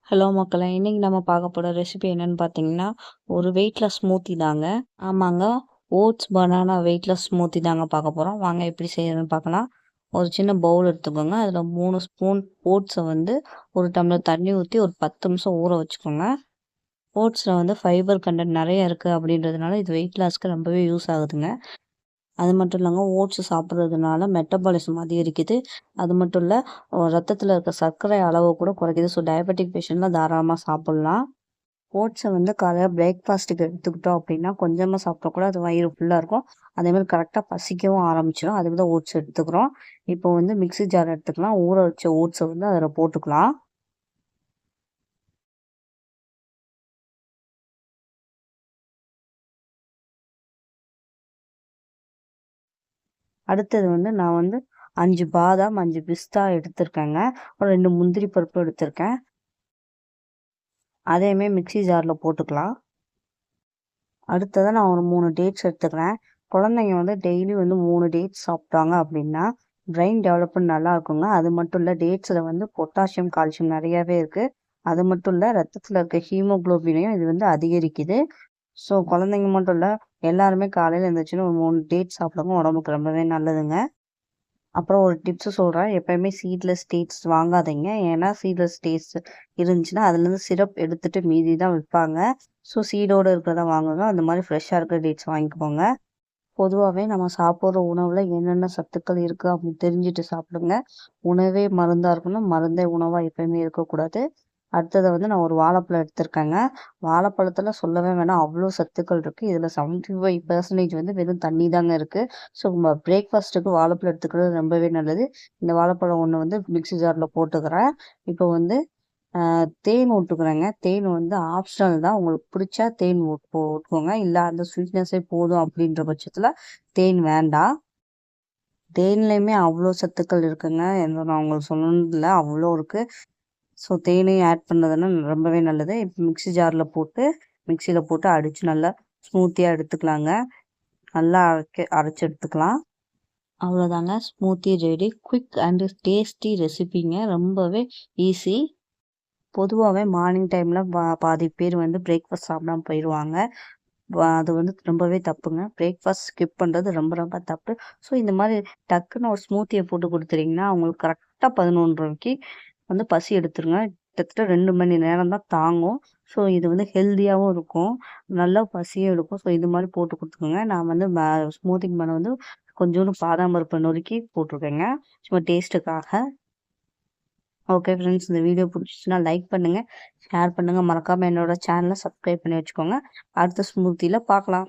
Hello மக்களே! இன்னைக்கு நம்ம பார்க்க போற ரெசிபி என்னன்னு பார்த்தீங்கன்னா, ஒரு வெயிட்லெஸ் ஸ்மூத்தி தாங்க. ஆமாங்க. ஓட்ஸ் பனானா வெயிட்லெஸ் ஸ்மூத்தி தாங்க பார்க்க போறோம். வாங்க எப்படி செய்யறதுன்னு பார்க்கலாம். ஒரு சின்ன பவுல் எடுத்துக்கோங்க. அதில 3 ஸ்பூன் ஓட்ஸை வந்து 1 டம்ளர் தண்ணி ஊத்தி ஒரு 10 நிமிஷம் ஊற வச்சுக்கோங்க. ஓட்ஸில் வந்து ஃபைபர் கண்டென்ட் நெறைய இருக்குது அப்படின்றதுனால இது வெயிட் லாஸ்க்கு ரொம்பவே யூஸ் ஆகுதுங்க. அது மட்டும் இல்லங்க, ஓட்ஸ் சாப்பிட்றதுனால மெட்டபாலிசம் அதிகரிக்குது. அது மட்டும் இல்ல, ரத்தத்தில இருக்க சர்க்கரை அளவு கூட குறைக்குது. ஸோ டயபெட்டிக் பேஷண்ட்லாம் தாராளமா சாப்பிட்லாம். ஓட்ஸை வந்து காலையில பிரேக்ஃபாஸ்ட்டுக்கு எடுத்துக்கிட்டோம் அப்படின்னா, கொஞ்சமா சாப்பிட்டா கூட அது வயிறு ஃபுல்லா இருக்கும். அதேமாதிரி கரெக்ட்டா பசிக்கவும் ஆரம்பிச்சுரும். அதுக்கு தான் ஓட்ஸ் எடுத்துக்கிறோம். இப்போ வந்து மிக்ஸி ஜார் எடுத்துக்கலாம். ஊற வச்ச ஓட்ஸை வந்து அதில போட்டுக்கலாம். அடுத்தது வந்து நான் வந்து 5 பாதாம், 5 பிஸ்தா எடுத்திருக்கேங்க. ஒரு 2 முந்திரி பருப்பு எடுத்திருக்கேன். அதையுமே மிக்ஸி ஜார்ல போட்டுக்கலாம். அடுத்ததா நான் ஒரு 3 டேட்ஸ் எடுத்துக்கிறேன். குழந்தைங்க வந்து டெய்லி வந்து 3 டேட்ஸ் சாப்பிட்டாங்க அப்படின்னா, பிரெயின் டெவலப்மெண்ட் நல்லா இருக்குங்க. அது மட்டும் இல்ல, டேட்ஸில் வந்து பொட்டாசியம், கால்சியம் நிறையாவே இருக்கு. அது மட்டும் இல்ல, ரத்தத்தில் இருக்க ஹீமோகுளோபினையும் இது வந்து அதிகரிக்குது. ஸோ குழந்தைங்க மட்டும் இல்ல, எல்லாருமே காலையில் எழுந்திரிச்சோன்னே ஒரு 3 டேட்ஸ் சாப்பிடுங்க. உடம்புக்கு ரொம்பவே நல்லதுங்க. அப்புறம் ஒரு டிப்ஸ் சொல்றேன். எப்பயுமே சீட்லெஸ் டேட்ஸ் வாங்காதீங்க. ஏன்னா சீட்லெஸ் டேட்ஸ் இருந்துச்சுன்னா, அதுலேருந்து சிரப் எடுத்துட்டு மீதி தான் விப்பாங்க. ஸோ சீடோட இருக்கிறத வாங்குங்க. அந்த மாரி ஃப்ரெஷ்ஷா இருக்கிற டேட்ஸ் வாங்கிக்கோங்க. பொதுவாவே நம்ம சாப்பிடுற உணவுல என்னென்ன சத்துக்கள் இருக்கு அப்படின்னு தெரிஞ்சுட்டு சாப்பிடுங்க. உணவே மருந்தா இருக்கணும். மருந்தே உணவா எப்பயுமே இருக்கக்கூடாது. அடுத்தது வந்து நான் ஒரு வாழைப்பழம் எடுத்திருக்கேங்க. வாழைப்பழத்துல சொல்லவே வேணாம். அவ்ளோ சத்துக்கள் இருக்கு. இதுல 75% வந்து வெறும் தண்ணி தாங்க இருக்கு. ஸோ நம்ம பிரேக்ஃபாஸ்ட்டுக்கு வாழைப்பழம் எடுத்துக்கிறது ரொம்பவே நல்லது. இந்த வாழைப்பழம் ஒண்ணு வந்து மிக்ஸி ஜார்ல போட்டுக்கிறேன். இப்போ வந்து தேன் விட்டுக்கிறேங்க. தேன் வந்து ஆப்ஷனல் தான். உங்களுக்கு பிடிச்சா தேன் போட்டுக்கோங்க. இல்ல அந்த ஸ்வீட்னஸே போதும் அப்படின்ற பட்சத்துல தேன் வேண்டாம். தேன்லயுமே அவ்ளோ சத்துக்கள் இருக்குங்க. நான் உங்களுக்கு சொல்லணும்னு இல்ல. அவ்ளோ இருக்கு. ஸோ தேனையும் ஆட் பண்ணதுன்னா ரொம்பவே நல்லது. இப்போ மிக்ஸியில போட்டு அடிச்சு நல்லா ஸ்மூத்தியா எடுத்துக்கலாங்க. நல்லா அரைச்சு எடுத்துக்கலாம். அவ்வளோதாங்க, smoothie ready. Quick and tasty ரெசிபிங்க. ரொம்பவே ஈஸி. பொதுவாவே மார்னிங் டைம்ல பாதி பேர் வந்து பிரேக்ஃபாஸ்ட் சாப்பிடாம போயிருவாங்க. அது வந்து ரொம்பவே தப்புங்க. பிரேக்ஃபாஸ்ட் ஸ்கிப் பண்றது ரொம்ப ரொம்ப தப்பு. ஸோ இந்த மாரி டக்குன்னு ஒரு ஸ்மூத்திய போட்டு குடுத்துட்டீங்கன்னா, அவங்களுக்கு கரெக்ட்டா 11:30க்கு வந்து பசி எடுத்துருங்க. கிட்டத்தட்ட 2 மணி நேரம் தான் தாங்கும். ஸோ இது வந்து ஹெல்தியாவும் இருக்கும். நல்லா பசியும் எடுக்கும். ஸோ இது மாரி போட்டு குடுத்துக்கோங்க. நான் வந்து ஸ்மூத்திக்கு மேல வந்து கொஞ்சோண்டு பாதாம் பருப்ப நொறுக்கி போட்டுருக்கேங்க. சும்மா டேஸ்ட்டுக்காக. ஓகே ஃப்ரெண்ட்ஸ், இந்த வீடியோ பிடிச்சிச்சுன்னா லைக் பண்ணுங்க, ஷேர் பண்ணுங்க. மறக்காம என்னோட சேனலை சப்ஸ்கிரைப் பண்ணி வச்சுக்கோங்க. அடுத்த ஸ்மூத்தில பார்க்கலாம்.